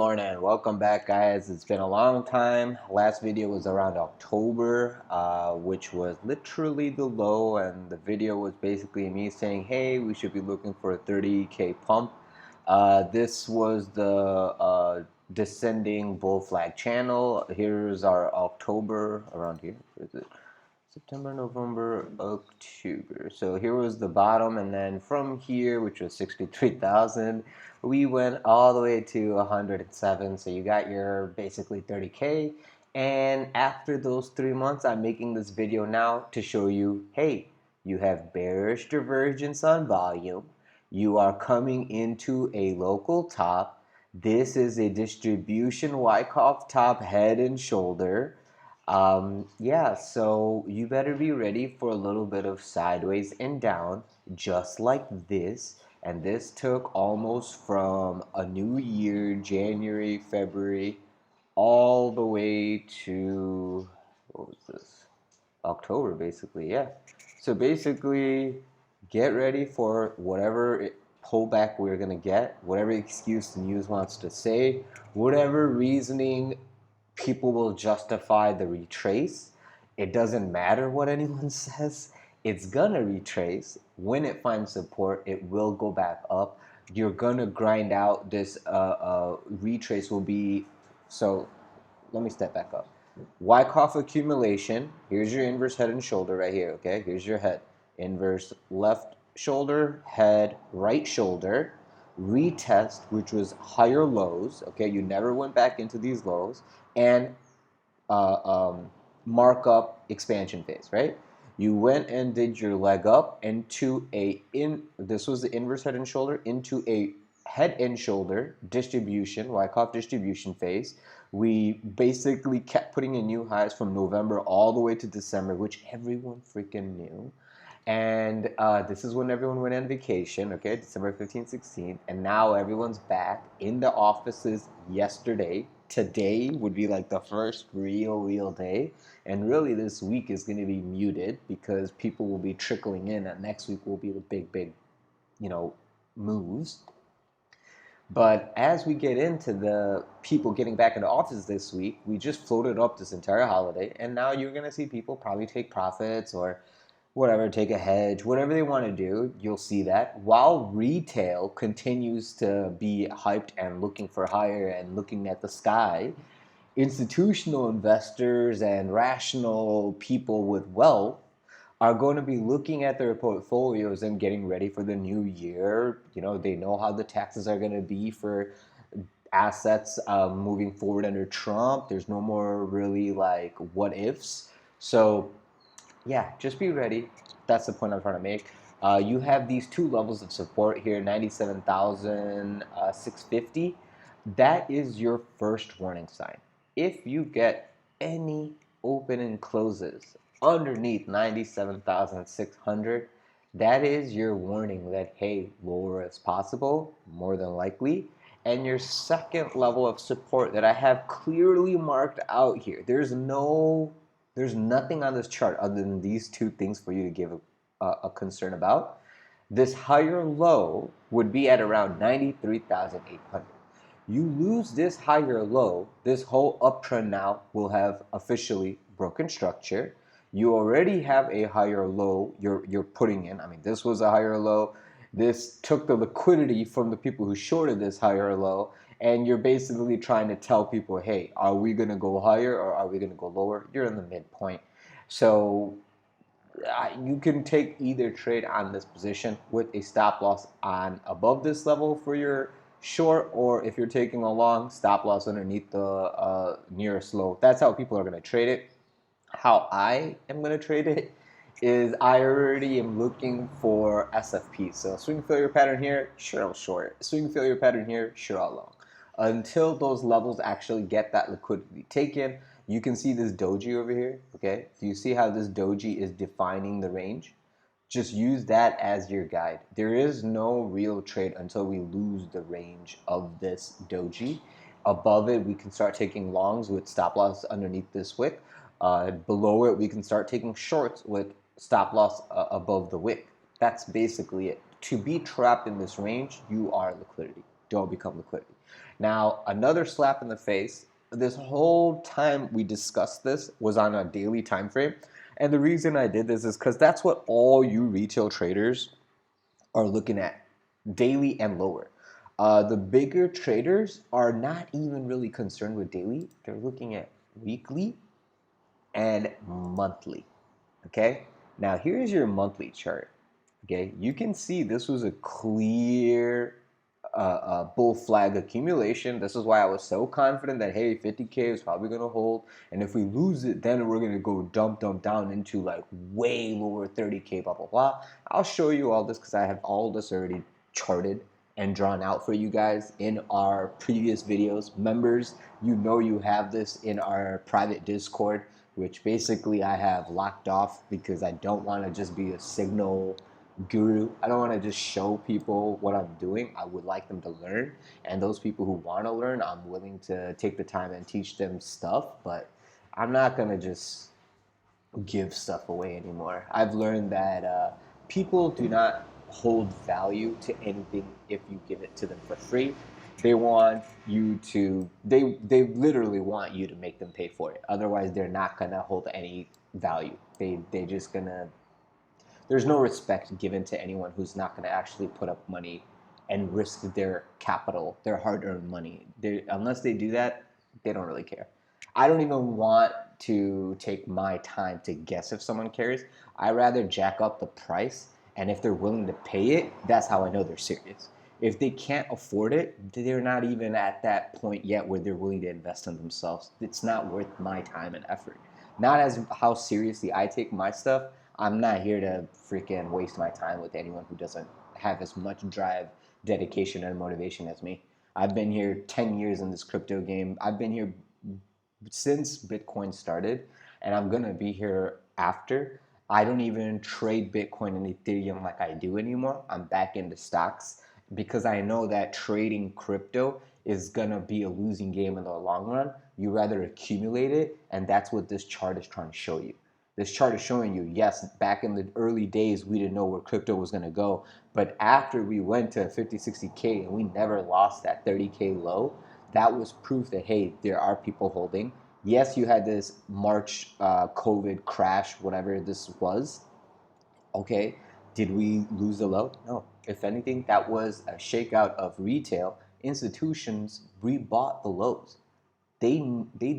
Morning, welcome back, guys. It's been a long time. Last video was around October, which was literally the low, and the video was basically me saying, hey, we should be looking for a 30K pump. This was the descending bull flag channel. Here's our October around here. Where is it? September, November, October. So here was the bottom, and then from here, which was 63,000, we went all the way to 107. So you got your basically 30K. And after those 3 months, I'm making this video now to show you, hey, you have bearish divergence on volume. You are coming into a local top. This is a distribution Wyckoff top, head and shoulder. Yeah, so you better be ready for a little bit of sideways and down, just like this. And this took almost from a new year, January, February, all the way to, what was this? October, basically, yeah. So basically, get ready for whatever pullback we're going to get, whatever excuse the news wants to say, whatever reasoning people will justify the retrace. It doesn't matter what anyone says. It's gonna retrace. When it finds support, it will go back up. You're gonna grind out this retrace will be, so let me step back up. Wyckoff accumulation. Here's your inverse head and shoulder right here, okay? Here's your head. Inverse left shoulder, head, right shoulder. Retest, which was higher lows, okay? You never went back into these lows. And markup expansion phase, right? You went and did your leg up into this was the inverse head and shoulder, into a head and shoulder distribution, Wyckoff distribution phase. We basically kept putting in new highs from November all the way to December, which everyone freaking knew. And this is when everyone went on vacation, okay, December 15th, 16th. And now everyone's back in the offices yesterday. Today would be like the first real day. And really this week is going to be muted because people will be trickling in. And next week will be the big, moves. But as we get into the people getting back into office this week, we just floated up this entire holiday. And now you're going to see people probably take profits or whatever, take a hedge, whatever they want to do, you'll see that. While retail continues to be hyped and looking for higher and looking at the sky, institutional investors and rational people with wealth are going to be looking at their portfolios and getting ready for the new year. You know, they know how the taxes are going to be for assets moving forward under Trump. There's no more really like what ifs. So yeah, just be ready. That's the point I'm trying to make. You have these two levels of support here, 97,650. That is your first warning sign. If you get any open and closes underneath 97,600, that is your warning that, hey, lower is possible, more than likely. And your second level of support that I have clearly marked out here, there's nothing on this chart other than these two things for you to give a concern about. This higher low would be at around 93,800. You lose this higher low, this whole uptrend now will have officially broken structure. You already have a higher low you're putting in. I mean, this was a higher low. This took the liquidity from the people who shorted this higher low, and you're basically trying to tell people, hey, are we going to go higher or are we going to go lower? You're in the midpoint. So you can take either trade on this position with a stop loss on above this level for your short, or if you're taking a long, stop loss underneath the nearest low. That's how people are going to trade it. How I am going to trade it is I already am looking for SFP. So swing failure pattern here, sure I'll short. Swing failure pattern here, sure I'll long. Until those levels actually get that liquidity taken, you can see this doji over here, okay? Do you see how this doji is defining the range? Just use that as your guide. There is no real trade until we lose the range of this doji. Above it, we can start taking longs with stop loss underneath this wick. Below it, we can start taking shorts with stop loss above the wick. That's basically it. To be trapped in this range, you are liquidity. Don't become liquidity. Now, another slap in the face, this whole time we discussed this was on a daily time frame. And the reason I did this is because that's what all you retail traders are looking at, daily and lower. The bigger traders are not even really concerned with daily. They're looking at weekly and monthly. Okay, now here's your monthly chart. Okay, you can see this was a clear bull flag accumulation. This is why I was so confident that, hey, 50K is probably going to hold. And if we lose it, then we're going to go dump down into like way lower 30K, blah, blah, blah. I'll show you all this because I have all this already charted and drawn out for you guys in our previous videos. Members, you know you have this in our private Discord, which basically I have locked off because I don't want to just be a signal guru. I don't want to just show people what I'm doing. I would like them to learn. And those people who want to learn, I'm willing to take the time and teach them stuff. But I'm not going to just give stuff away anymore. I've learned that people do not hold value to anything if you give it to them for free. They want you to, they literally want you to make them pay for it. Otherwise, they're not going to hold any value. They just going to, there's no respect given to anyone who's not going to actually put up money and risk their capital, their hard-earned money. Unless they do that, they don't really care. I don't even want to take my time to guess if someone cares. I rather jack up the price, and if they're willing to pay it, that's how I know they're serious. If they can't afford it, they're not even at that point yet where they're willing to invest in themselves. It's not worth my time and effort. Not as how seriously I take my stuff. I'm not here to freaking waste my time with anyone who doesn't have as much drive, dedication, and motivation as me. I've been here 10 years in this crypto game. I've been here since Bitcoin started, and I'm going to be here after. I don't even trade Bitcoin and Ethereum like I do anymore. I'm back into stocks because I know that trading crypto is going to be a losing game in the long run. You rather accumulate it, and that's what this chart is trying to show you. This chart is showing you, yes, back in the early days, we didn't know where crypto was going to go. But after we went to 50, 60K and we never lost that 30K low, that was proof that, hey, there are people holding. Yes, you had this March COVID crash, whatever this was. Okay, did we lose the low? No. If anything, that was a shakeout of retail. Institutions rebought the lows. They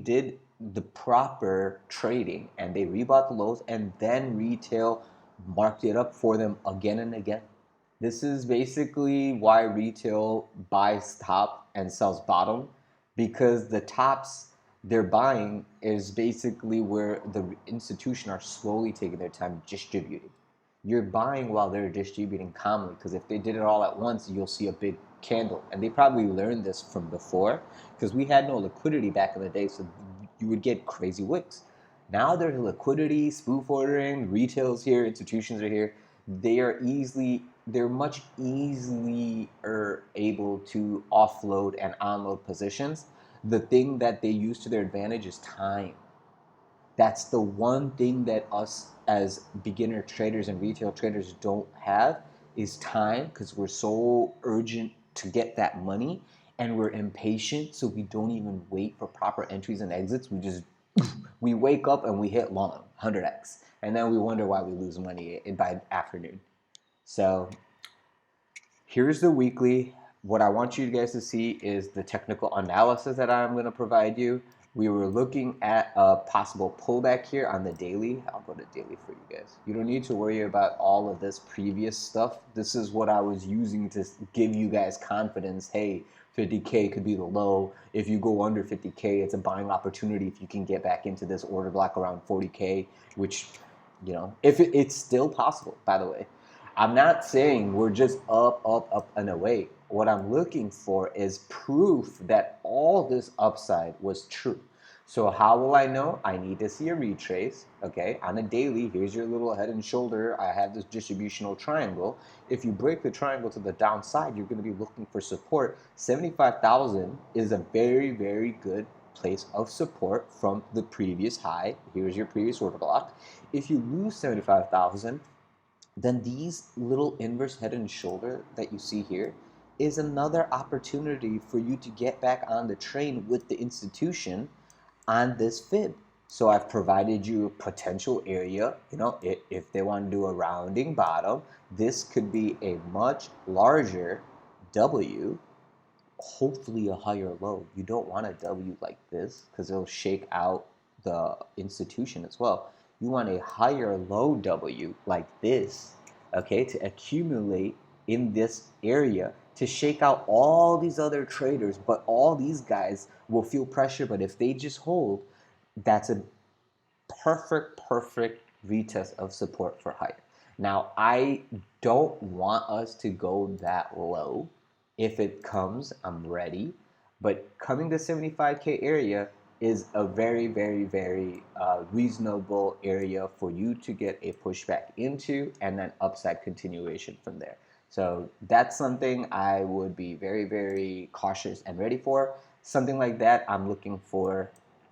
did the proper trading and they rebought the lows, and then retail marked it up for them again and again. This is basically why retail buys top and sells bottom, because the tops they're buying is basically where the institution are slowly taking their time distributing. You're buying while they're distributing calmly, because if they did it all at once, you'll see a big candle. And they probably learned this from before, because we had no liquidity back in the day, so you would get crazy wicks. Now there's liquidity, spoof ordering, retail's here, institutions are here. They're much easier able to offload and onload positions. The thing that they use to their advantage is time. That's the one thing that us as beginner traders and retail traders don't have is time, because we're so urgent to get that money and we're impatient, so we don't even wait for proper entries and exits. We wake up and we hit long 100x, and then we wonder why we lose money by afternoon. So here's the weekly. What I want you guys to see is the technical analysis that I'm going to provide you. We were looking at a possible pullback here on the daily. I'll go to daily for you guys. You don't need to worry about all of this previous stuff. This is what I was using to give you guys confidence. Hey, 50K could be the low. If you go under 50K, it's a buying opportunity if you can get back into this order block around 40K, which, you know, if it's still possible, by the way. I'm not saying we're just up, and away. What I'm looking for is proof that all this upside was true. So how will I know? I need to see a retrace, okay? On a daily, here's your little head and shoulder. I have this distributional triangle. If you break the triangle to the downside, you're going to be looking for support. 75,000 is a very, very good place of support from the previous high. Here's your previous order block. If you lose 75,000, then these little inverse head and shoulder that you see here, is another opportunity for you to get back on the train with the institution on this fib. So I've provided you a potential area. If they want to do a rounding bottom, this could be a much larger W, hopefully a higher low. You don't want a W like this because it'll shake out the institution as well. You want a higher low W like this, okay, to accumulate in this area to shake out all these other traders, but all these guys will feel pressure. But if they just hold, that's a perfect retest of support for higher. Now, I don't want us to go that low. If it comes, I'm ready. But coming to 75K area is a very reasonable area for you to get a pushback into and then upside continuation from there. So that's something I would be very cautious and ready for. Something like that I'm looking for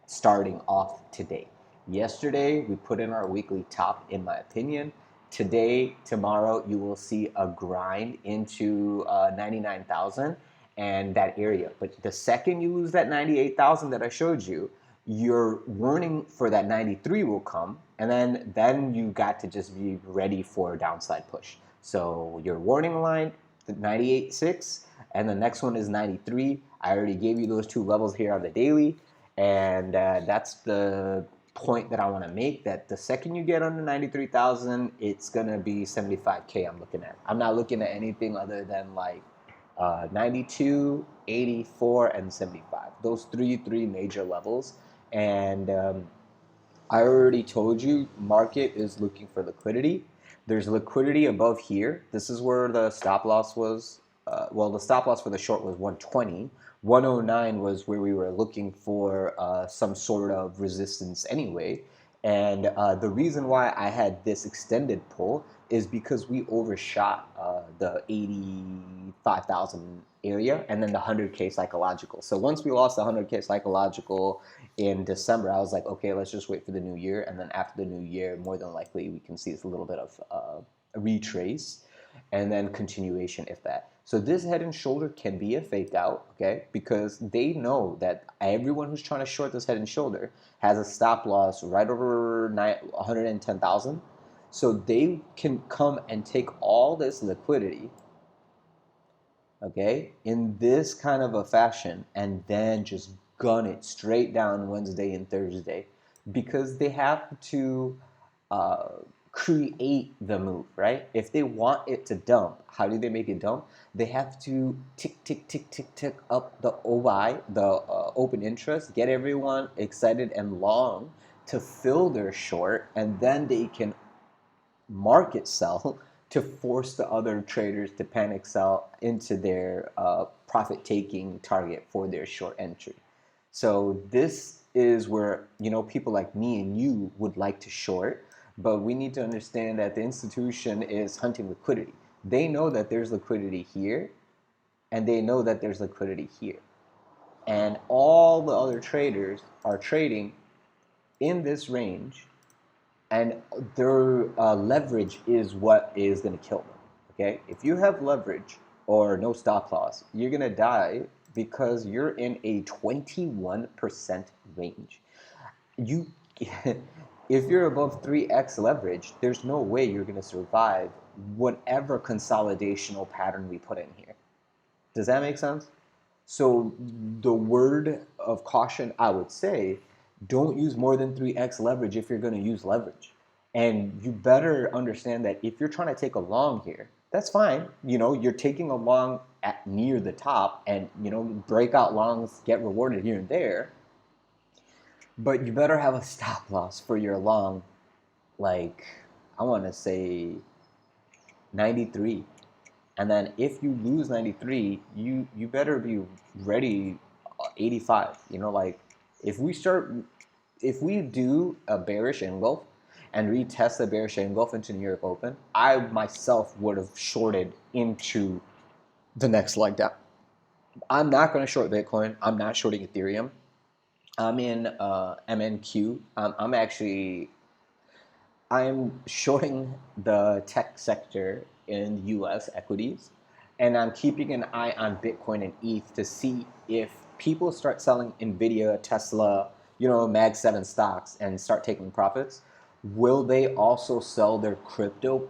starting off today. Yesterday, we put in our weekly top, in my opinion. Today, tomorrow, you will see a grind into 99,000 and that area. But the second you lose that 98,000 that I showed you, your warning for that 93 will come, and then you got to just be ready for a downside push. So your warning line, the 98.6, and the next one is 93. I already gave you those two levels here on the daily, and that's the point that I want to make, that the second you get under 93,000, it's going to be 75K I'm looking at. I'm not looking at anything other than like 92, 84, and 75. Those three major levels. And I already told you, market is looking for liquidity. There's liquidity above here. This is where the stop loss was. Well, the stop loss for the short was 120. 109 was where we were looking for some sort of resistance anyway. And the reason why I had this extended pull is because we overshot the 85,000 area and then the 100K psychological. So once we lost the 100K psychological in December, I was like, okay, let's just wait for the new year. And then after the new year, more than likely, we can see it's a little bit of a retrace and then continuation, if that. So this head and shoulder can be a fake out, okay? Because they know that everyone who's trying to short this head and shoulder has a stop loss right over 110,000. So they can come and take all this liquidity, okay, in this kind of a fashion and then just gun it straight down Wednesday and Thursday because they have to create the move, right? If they want it to dump, how do they make it dump? They have to tick up the OI, the open interest, get everyone excited and long to fill their short, and then they can market sell to force the other traders to panic sell into their profit taking target for their short entry. So this is where people like me and you would like to short, but we need to understand that the institution is hunting liquidity. They know that there's liquidity here, and they know that there's liquidity here. And all the other traders are trading in this range, and their leverage is what is going to kill them. Okay, if you have leverage or no stop loss, you're going to die because you're in a 21% range. You, if you're above 3x leverage, there's no way you're going to survive whatever consolidational pattern we put in here. Does that make sense? So the word of caution, I would say, don't use more than 3x leverage if you're going to use leverage. And you better understand that if you're trying to take a long here, that's fine. You're taking a long at near the top, and breakout longs get rewarded here and there. But you better have a stop loss for your long, like I want to say 93. And then if you lose 93, you better be ready 85. Like if we do a bearish engulf and retest the bearish engulf into New York Open, I myself would have shorted into the next leg down. I'm not going to short Bitcoin. I'm not shorting Ethereum. I'm in MEXC. I'm shorting the tech sector in U.S. equities. And I'm keeping an eye on Bitcoin and ETH to see if people start selling Nvidia, Tesla, Mag 7 stocks and start taking profits. Will they also sell their crypto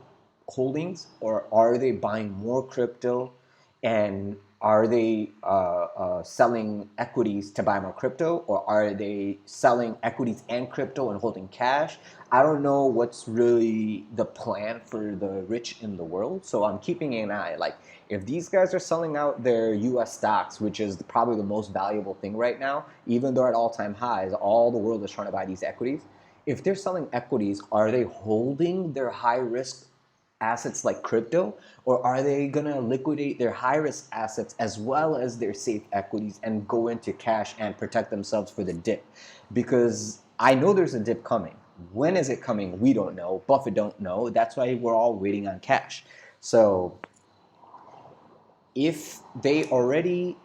holdings, or are they buying more crypto, and are they selling equities to buy more crypto, or are they selling equities and crypto and holding cash? I don't know what's really the plan for the rich in the world, so I'm keeping an eye. Like, if these guys are selling out their US stocks, which is probably the most valuable thing right now, even though at all-time highs, all the world is trying to buy these equities. If they're selling equities, are they holding their high-risk assets like crypto, or are they going to liquidate their high-risk assets as well as their safe equities and go into cash and protect themselves for the dip? Because I know there's a dip coming. When is it coming? We don't know. Buffett don't know. That's why we're all waiting on cash. So if they already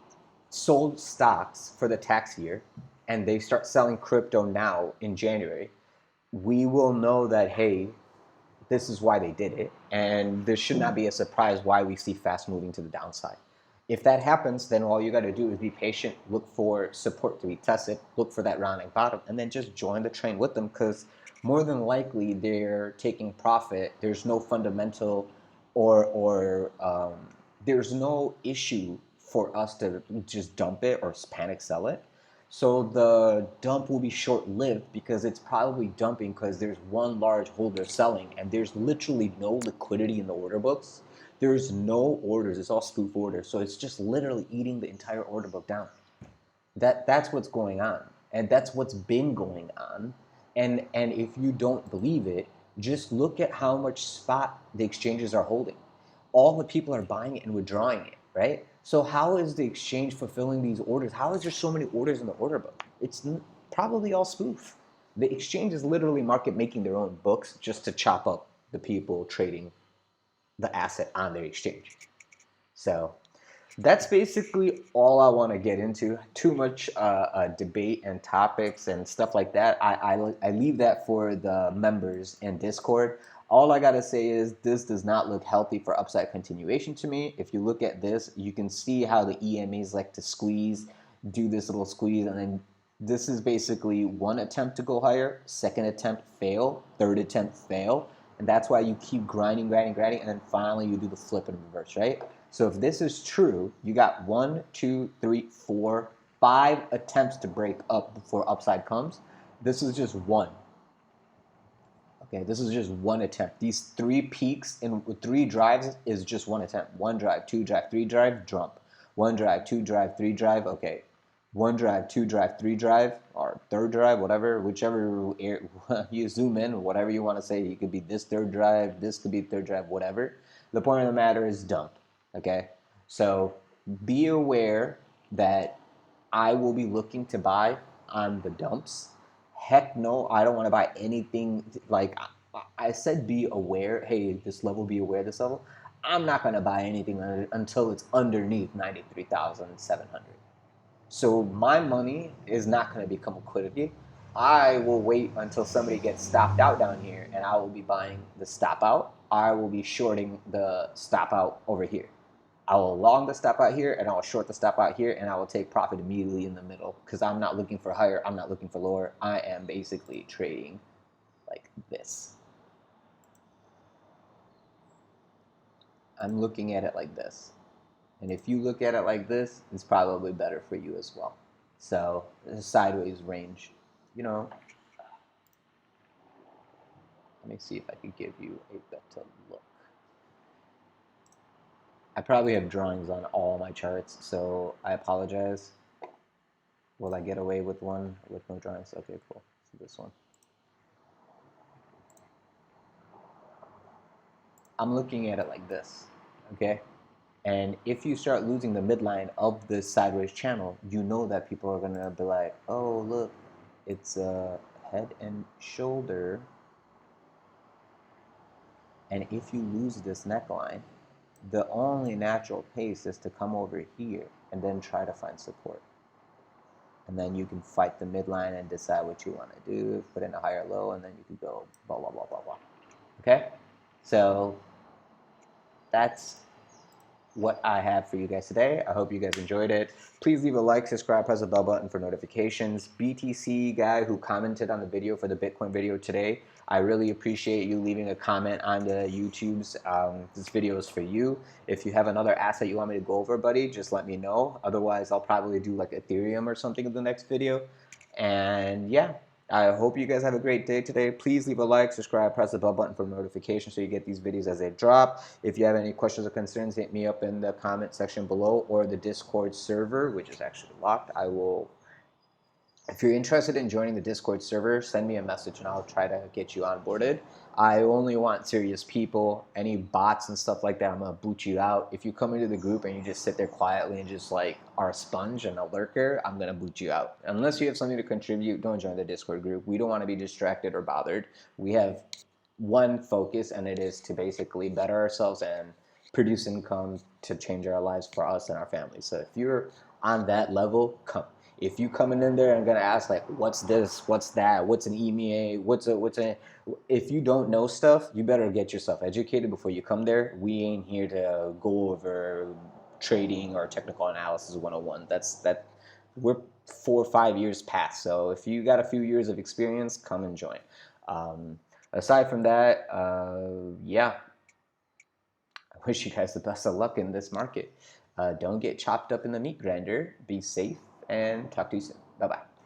sold stocks for the tax year and they start selling crypto now in January, we will know that, hey, this is why they did it, and there should not be a surprise why we see fast moving to the downside. If that happens, then all you got to do is be patient, look for support to be tested, look for that rounding bottom, and then just join the train with them, because more than likely they're taking profit. There's no fundamental or there's no issue for us to just dump it or panic sell it. So the dump will be short-lived because it's probably dumping because there's one large holder selling, and there's literally no liquidity in the order books. There's no orders. It's all spoof orders. So it's just literally eating the entire order book down. That's what's going on, and that's what's been going on. And if you don't believe it, just look at how much spot the exchanges are holding. All the people are buying it and withdrawing it, right? So how is the exchange fulfilling these orders? How is there so many orders in the order book? It's probably all spoof. The exchange is literally market making their own books just to chop up the people trading the asset on their exchange. So that's basically all I want to get into. Too much debate and topics and stuff like that. I leave that for the members in Discord. All I gotta say is this does not look healthy for upside continuation to me. If you look at this, you can see how the EMAs like to squeeze, do this little squeeze, and then this is basically one attempt to go higher, second attempt fail, third attempt fail, and that's why you keep grinding, and then finally you do the flip and reverse, right? So if this is true, you got 1, 2, 3, 4, 5 attempts to break up before upside comes. This is just one. Okay, this is just one attempt. These 3 peaks in 3 drives is just one attempt. 1 drive, 2 drive, 3 drive, jump. 1 drive, 2 drive, 3 drive, okay. 1 drive, 2 drive, 3 drive, or third drive, whatever, whichever you zoom in, whatever you want to say. It could be this third drive, this could be third drive, whatever. The point of the matter is dump, okay? So be aware that I will be looking to buy on the dumps. Heck no, I don't want to buy anything. Like I said, be aware. Hey, this level, be aware this level. I'm not going to buy anything until it's underneath 93,700. So my money is not going to become liquidity. I will wait until somebody gets stopped out down here, and I will be buying the stop out. I will be shorting the stop out over here. I will long the stop out here, and I will short the stop out here, and I will take profit immediately in the middle, because I'm not looking for higher, I'm not looking for lower. I am basically trading like this. I'm looking at it like this. And if you look at it like this, it's probably better for you as well. So it's a sideways range. Let me see if I could give you a better look. I probably have drawings on all my charts, so I apologize. Will I get away with one with no drawings? Okay, cool. So this one. I'm looking at it like this, okay? And if you start losing the midline of this sideways channel, you know that people are gonna be like, oh, look, it's a head and shoulder. And if you lose this neckline, the only natural pace is to come over here and then try to find support. And then you can fight the midline and decide what you want to do, put in a higher low, and then you can go blah, blah, blah, blah, blah. Okay? So that's what I have for you guys today. I hope you guys enjoyed it. Please leave a like, subscribe, press the bell button for notifications. BTC guy who commented on the video for the Bitcoin video today, I really appreciate you leaving a comment on the YouTube's. This video is for you. If you have another asset you want me to go over, buddy, just let me know. Otherwise, I'll probably do like Ethereum or something in the next video. And yeah, I hope you guys have a great day today. Please leave a like, subscribe, press the bell button for notifications so you get these videos as they drop. If you have any questions or concerns, hit me up in the comment section below or the Discord server, which is actually locked. If you're interested in joining the Discord server, send me a message and I'll try to get you onboarded. I only want serious people. Any bots and stuff like that, I'm gonna boot you out. If you come into the group and you just sit there quietly and just like are a sponge and a lurker, I'm gonna boot you out. Unless you have something to contribute, don't join the Discord group. We don't want to be distracted or bothered. We have one focus, and it is to basically better ourselves and produce income to change our lives for us and our families. So if you're on that level, come. If you coming in there and gonna ask like, what's this, what's that, what's an EMA, if you don't know stuff, you better get yourself educated before you come there. We ain't here to go over trading or technical analysis 101. We're 4 or 5 years past. So if you got a few years of experience, come and join. Aside from that, yeah, I wish you guys the best of luck in this market. Don't get chopped up in the meat grinder. Be safe and talk to you soon. Bye-bye.